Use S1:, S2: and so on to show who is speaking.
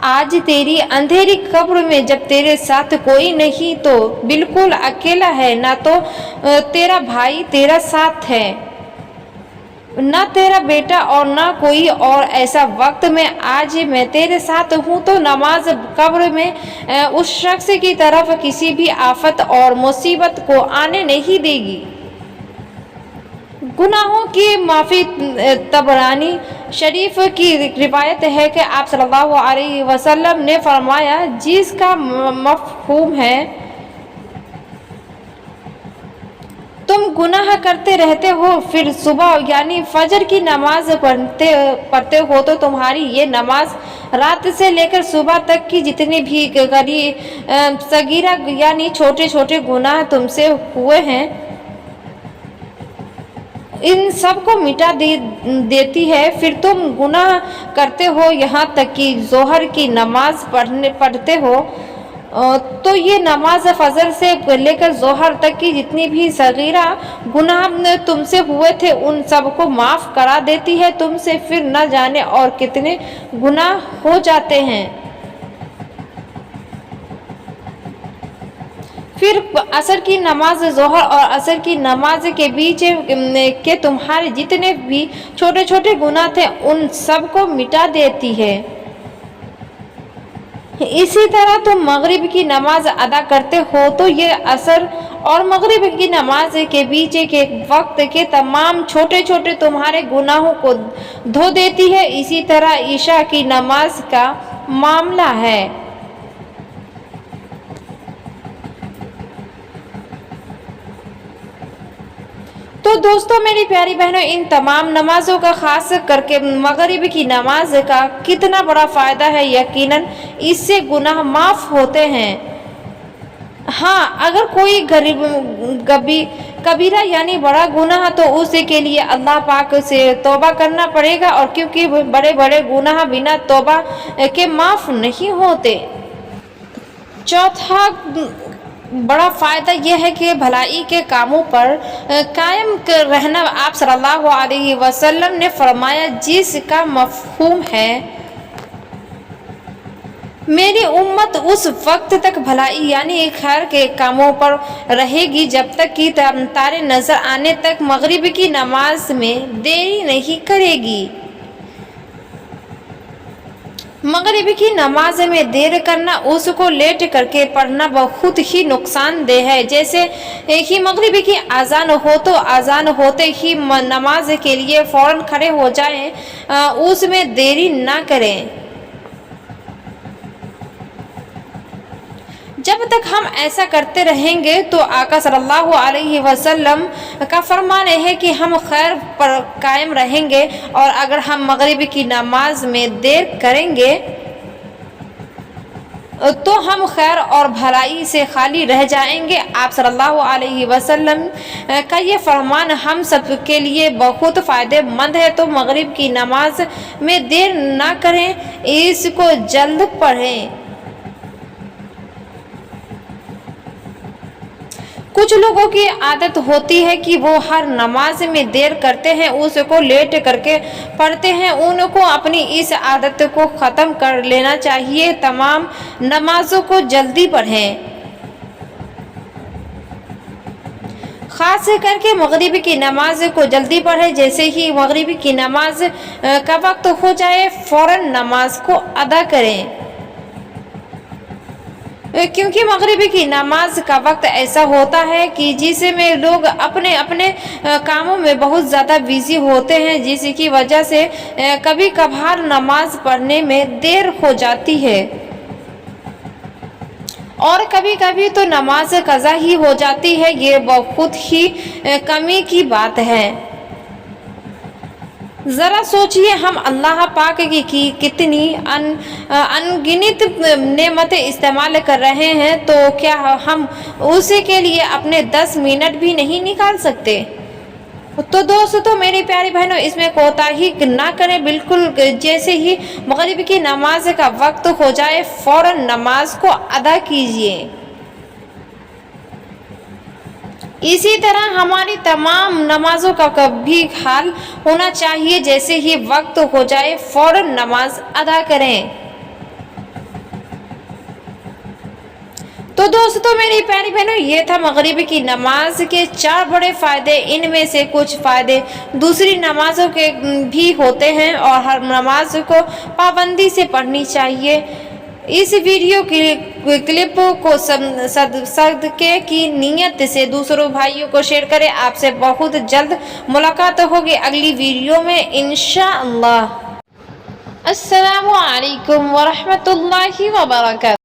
S1: آج تیری اندھیری قبر میں جب تیرے ساتھ کوئی نہیں تو بالکل اکیلا ہے، نہ تو تیرا بھائی تیرا ساتھ ہے، نہ تیرا بیٹا اور نہ کوئی اور، ایسا وقت میں آج میں تیرے ساتھ ہوں تو نماز قبر میں اس شخص کی طرف کسی بھی آفت اور مصیبت کو آنے نہیں دے گی۔ گناہوں کی معافی۔ طبرانی شریف کی روایت ہے کہ آپ صلی اللہ علیہ وسلم نے فرمایا، جس کا مفہوم ہے تم گناہ کرتے رہتے ہو پھر صبح یعنی فجر کی نماز پڑھتے ہو تو تمہاری یہ نماز رات سے لے کر صبح تک کی جتنے بھی صغیرہ یعنی چھوٹے چھوٹے گناہ تم سے ہوئے ہیں ان سب کو مٹا دیتی ہے۔ پھر تم گناہ کرتے ہو یہاں تک کہ ظہر کی نماز پڑھتے ہو تو یہ نماز فجر سے لے کر ظہر تک کی جتنی بھی صغیرہ گناہ تم سے ہوئے تھے ان سب کو معاف کرا دیتی ہے تم سے، پھر نہ جانے اور کتنے گناہ ہو جاتے ہیں۔ پھر عصر کی نماز ظہر اور عصر کی نماز کے بیچ کے تمہارے جتنے بھی چھوٹے چھوٹے گناہ تھے ان سب کو مٹا دیتی ہے۔ اسی طرح تم مغرب کی نماز ادا کرتے ہو تو یہ عصر اور مغرب کی نماز کے بیچ کے وقت کے تمام چھوٹے چھوٹے تمہارے گناہوں کو دھو دیتی ہے۔ اسی طرح عشاء کی نماز کا معاملہ ہے۔ تو دوستو میری پیاری بہنوں، ان تمام نمازوں کا خاص کر کے مغرب کی نماز کا کتنا بڑا فائدہ ہے، یقیناً اس سے گناہ معاف ہوتے ہیں۔ ہاں، اگر کوئی کبیرہ یعنی بڑا گناہ تو اس کے لیے اللہ پاک سے توبہ کرنا پڑے گا، اور کیونکہ بڑے بڑے گناہ بنا توبہ کے معاف نہیں ہوتے۔ چوتھا بڑا فائدہ یہ ہے کہ بھلائی کے کاموں پر قائم رہنا۔ آپ صلی اللہ علیہ وسلم نے فرمایا، جس کا مفہوم ہے میری امت اس وقت تک بھلائی یعنی خیر کے کاموں پر رہے گی جب تک کہ تارے نظر آنے تک مغرب کی نماز میں دیری نہیں کرے گی۔ مغرب کی نماز میں دیر کرنا، اس کو لیٹ کر کے پڑھنا بہت ہی نقصان دہ ہے۔ جیسے ہی مغرب کی اذان ہو تو اذان ہوتے ہی نماز کے لیے فوراً کھڑے ہو جائیں، اس میں دیری نہ کریں۔ جب تک ہم ایسا کرتے رہیں گے تو آقا صلی اللہ علیہ وسلم کا فرمان ہے کہ ہم خیر پر قائم رہیں گے، اور اگر ہم مغرب کی نماز میں دیر کریں گے تو ہم خیر اور بھلائی سے خالی رہ جائیں گے۔ آپ صلی اللہ علیہ وسلم کا یہ فرمان ہم سب کے لیے بہت فائدہ مند ہے، تو مغرب کی نماز میں دیر نہ کریں، اس کو جلد پڑھیں۔ کچھ لوگوں کی عادت ہوتی ہے کہ وہ ہر نماز میں دیر کرتے ہیں، اس کو لیٹ کر کے پڑھتے ہیں۔ ان کو اپنی اس عادت کو ختم کر لینا چاہیے، تمام نمازوں کو جلدی پڑھیں، خاص کر کے مغرب کی نماز کو جلدی پڑھیں۔ جیسے ہی مغرب کی نماز کا وقت ہو جائے فوراً نماز کو ادا کریں، کیونکہ مغرب کی نماز کا وقت ایسا ہوتا ہے کہ جس میں لوگ اپنے اپنے کاموں میں بہت زیادہ بیزی ہوتے ہیں، جس کی وجہ سے کبھی کبھار نماز پڑھنے میں دیر ہو جاتی ہے، اور کبھی کبھی تو نماز قضا ہی ہو جاتی ہے۔ یہ بہت ہی کمی کی بات ہے۔ ذرا سوچئے، ہم اللہ پاک کی کتنی انگنت نعمتیں استعمال کر رہے ہیں، تو کیا ہم اس کے لیے اپنے 10 منٹ بھی نہیں نکال سکتے؟ تو دوستو میری پیاری بہنوں، اس میں کوتاہی نہ کریں، بالکل جیسے ہی مغرب کی نماز کا وقت ہو جائے فوراً نماز کو ادا کیجیے۔ اسی طرح ہماری تمام نمازوں کا بھی حال ہونا چاہیے، جیسے ہی وقت ہو جائے فوراً نماز ادا کریں۔ تو دوستوں میری پیاری بہنوں یہ تھا مغرب کی نماز کے 4 بڑے فائدے. ان میں سے کچھ فائدے دوسری نمازوں کے بھی ہوتے ہیں اور ہر نماز کو پابندی سے پڑھنی چاہیے. اس ویڈیو کلپ کو صدقے کی نیت سے دوسروں بھائیوں کو شیئر کریں. آپ سے بہت جلد ملاقات ہوگی اگلی ویڈیو میں انشاءاللہ. السلام علیکم ورحمۃ اللہ وبرکاتہ.